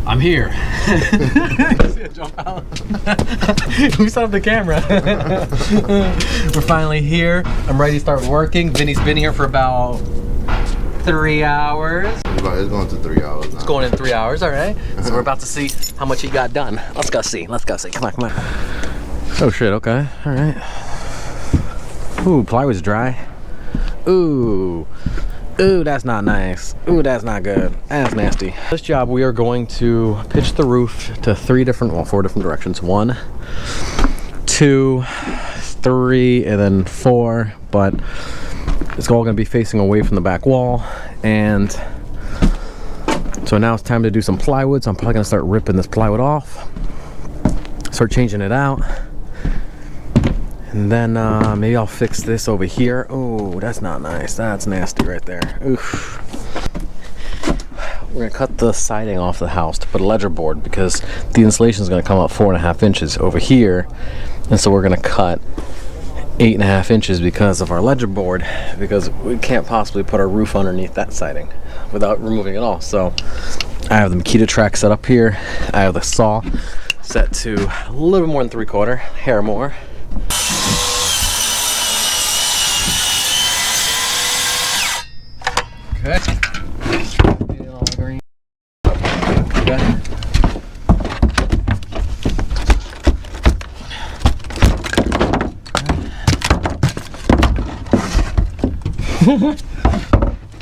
I'm here. Jump out. We set up the camera. We're finally here. I'm ready to start working. Vinny's been here for about 3 hours. It's going to 3 hours now. It's going in 3 hours, all right. So we're about to see how much he got done. Let's go see. Let's go see. Come on, come on. Oh shit, okay. All right. Ooh, plywood's dry. Ooh. Ooh, that's not nice. Ooh, that's not good. That's nasty. This job, we are going to pitch the roof to 4 different directions. 1, 2, 3, and then 4. But it's all gonna be facing away from the back wall. And so now it's time to do some plywood. So I'm probably gonna start ripping this plywood off. Start changing it out. And then maybe I'll fix this over here. Oh, that's not nice. That's nasty right there. Oof. We're gonna cut the siding off the house to put a ledger board because the insulation is gonna come up 4.5 inches over here. And so we're gonna cut 8.5 inches because of our ledger board, because we can't possibly put our roof underneath that siding without removing it all. So I have the Makita track set up here. I have the saw set to a little bit more than 3/4, hair more. Okay.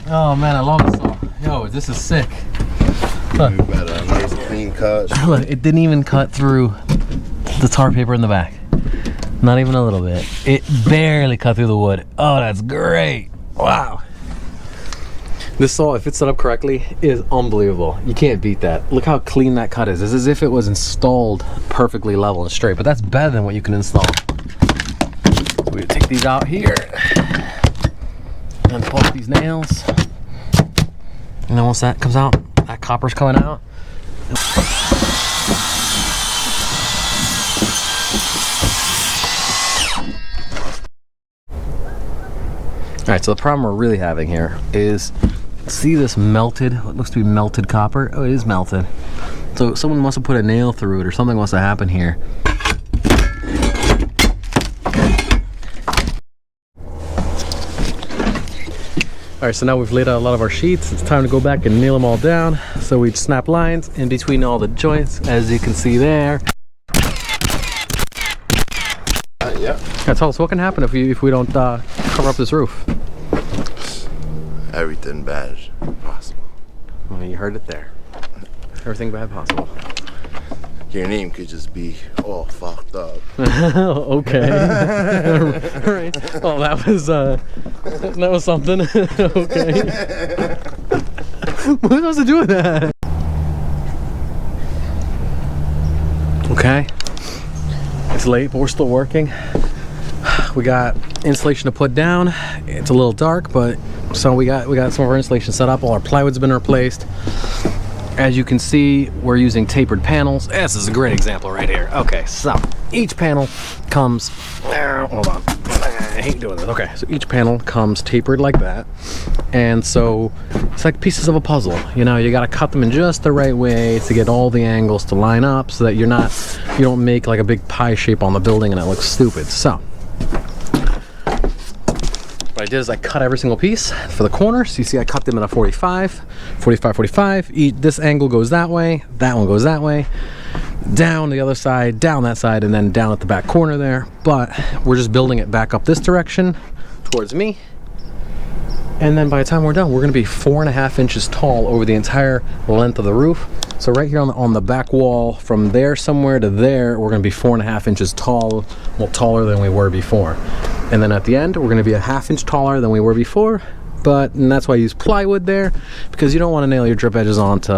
Oh man, I love this saw. Yo, this is sick. Look. You better. Nice clean cut. Look, it didn't even cut through the tar paper in the back. Not even a little bit. It barely cut through the wood. Oh, that's great. Wow. This saw, if it's set up correctly, is unbelievable. You can't beat that. Look how clean that cut is. It's as if it was installed perfectly level and straight, but that's better than what you can install. So we take these out here and pull up these nails. And then once that comes out, that copper's coming out. All right, so the problem we're really having here is, see this melted, what looks to be melted copper? Oh, it is melted. So someone must have put a nail through it or something must have happened here. All right, so now we've laid out a lot of our sheets. It's time to go back and nail them all down. So we snap lines in between all the joints, as you can see there. Yeah. Now tell us, what can happen if we don't cover up this roof? Everything bad possible. Well, you heard it there. Everything bad possible. Your name could just be all fucked up. Okay. All right. Well, that was something. Okay. What was supposed to do with that? Okay. It's late, but we're still working. We got insulation to put down. It's a little dark, but so we got some of our insulation set up. All our plywood's been replaced. As you can see, we're using tapered panels. This is a great example right here. Okay, so each panel comes, hold on, I hate doing this. Okay, so each panel comes tapered like that. And so it's like pieces of a puzzle. You know, you gotta cut them in just the right way to get all the angles to line up so that you don't make like a big pie shape on the building and it looks stupid. So what I did is I cut every single piece for the corners. You see I cut them at a 45, 45, 45. This angle goes that way, that one goes that way, down the other side, down that side, and then down at the back corner there. But we're just building it back up this direction towards me. And then by the time we're done, we're gonna be 4.5 inches tall over the entire length of the roof. So right here on the back wall, from there somewhere to there, we're gonna be 4.5 inches tall, well, taller than we were before. And then at the end, we're gonna be a 1/2 inch taller than we were before. And that's why I use plywood there, because you don't wanna nail your drip edges onto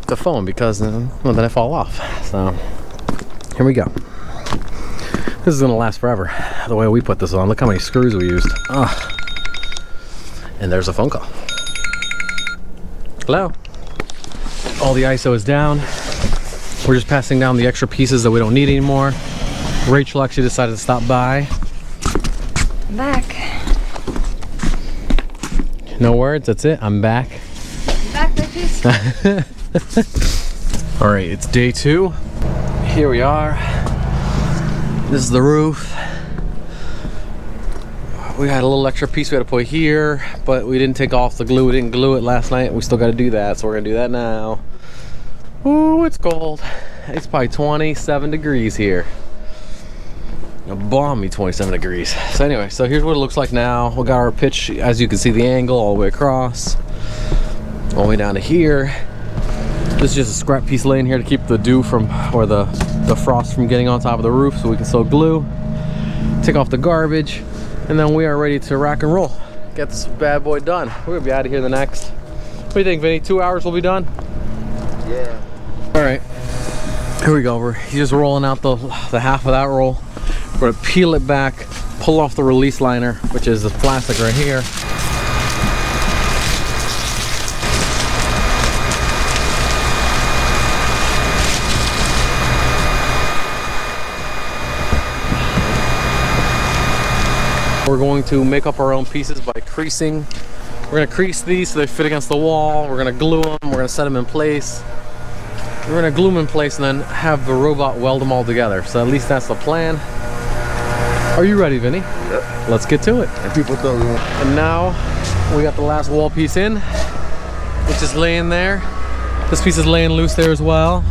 the foam because well, then it fall off. So here we go. This is gonna last forever, the way we put this on. Look how many screws we used. Ugh. And there's a phone call. Hello? All the ISO is down. We're just passing down the extra pieces that we don't need anymore. Rachel actually decided to stop by. I'm back. No words, that's it. I'm back. I'm back, bitches. All right, it's day 2. Here we are. This is the roof. We had a little extra piece we had to put here, but we didn't take off the glue. We didn't glue it last night. We still got to do that, so we're gonna do that now. Ooh, it's cold. It's probably 27 degrees here. A balmy 27 degrees. So anyway, so here's what it looks like now. We got our pitch, as you can see, the angle all the way across, all the way down to here. This is just a scrap piece laying here to keep the dew from, or the frost from getting on top of the roof, so we can still glue. Take off the garbage, and then we are ready to rock and roll. Get this bad boy done. We're gonna be out of here the next, what do you think, Vinny? 2 hours we'll be done? Yeah. All right, here we go. He's just rolling out the half of that roll. We're gonna peel it back, pull off the release liner, which is the plastic right here. We're going to make up our own pieces by creasing. We're gonna crease these so they fit against the wall. We're gonna glue them. We're gonna set them in place. We're gonna glue them in place and then have the robot weld them all together. So at least that's the plan. Are you ready, Vinny? Yep. Let's get to it. And people thought we were. And now we got the last wall piece in, which is laying there. This piece is laying loose there as well.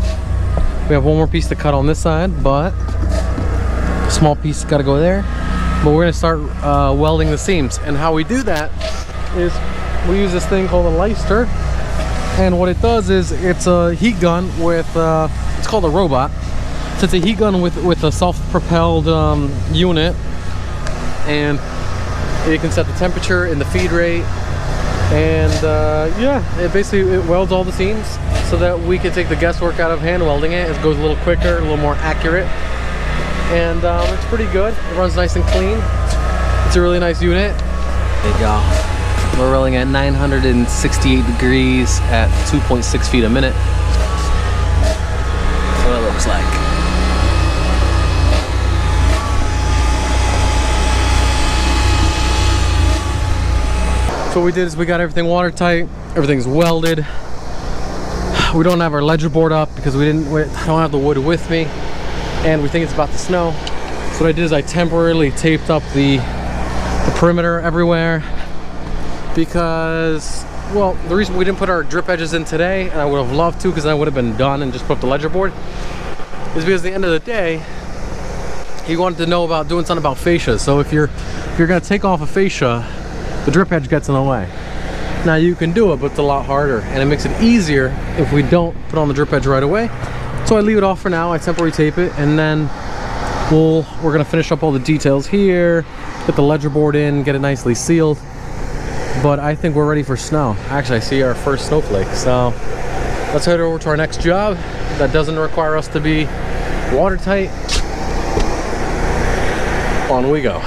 We have one more piece to cut on this side, but a small piece got to go there. But we're gonna start welding the seams, and how we do that is we use this thing called a Leister, and what it does is it's a heat gun with it's called a robot. So it's a heat gun with a self-propelled unit, and you can set the temperature and the feed rate, and yeah, it welds all the seams so that we can take the guesswork out of hand welding it. It goes a little quicker, a little more accurate. And it's pretty good. It runs nice and clean. It's a really nice unit. There you go. We're rolling at 968 degrees at 2.6 feet a minute. That's what it looks like. So what we did is we got everything watertight. Everything's welded. We don't have our ledger board up because I don't have the wood with me. And we think it's about to snow. So what I did is I temporarily taped up the perimeter everywhere because, well, the reason we didn't put our drip edges in today, and I would have loved to because I would have been done and just put up the ledger board, is because at the end of the day, he wanted to know about doing something about fascia. So if you're gonna take off a fascia, the drip edge gets in the way. Now you can do it, but it's a lot harder, and it makes it easier if we don't put on the drip edge right away. So I leave it off for now. I temporarily tape it, and then we're gonna finish up all the details here, put the ledger board in, get it nicely sealed. But I think we're ready for snow. Actually, I see our first snowflake. So let's head over to our next job that doesn't require us to be watertight. On we go.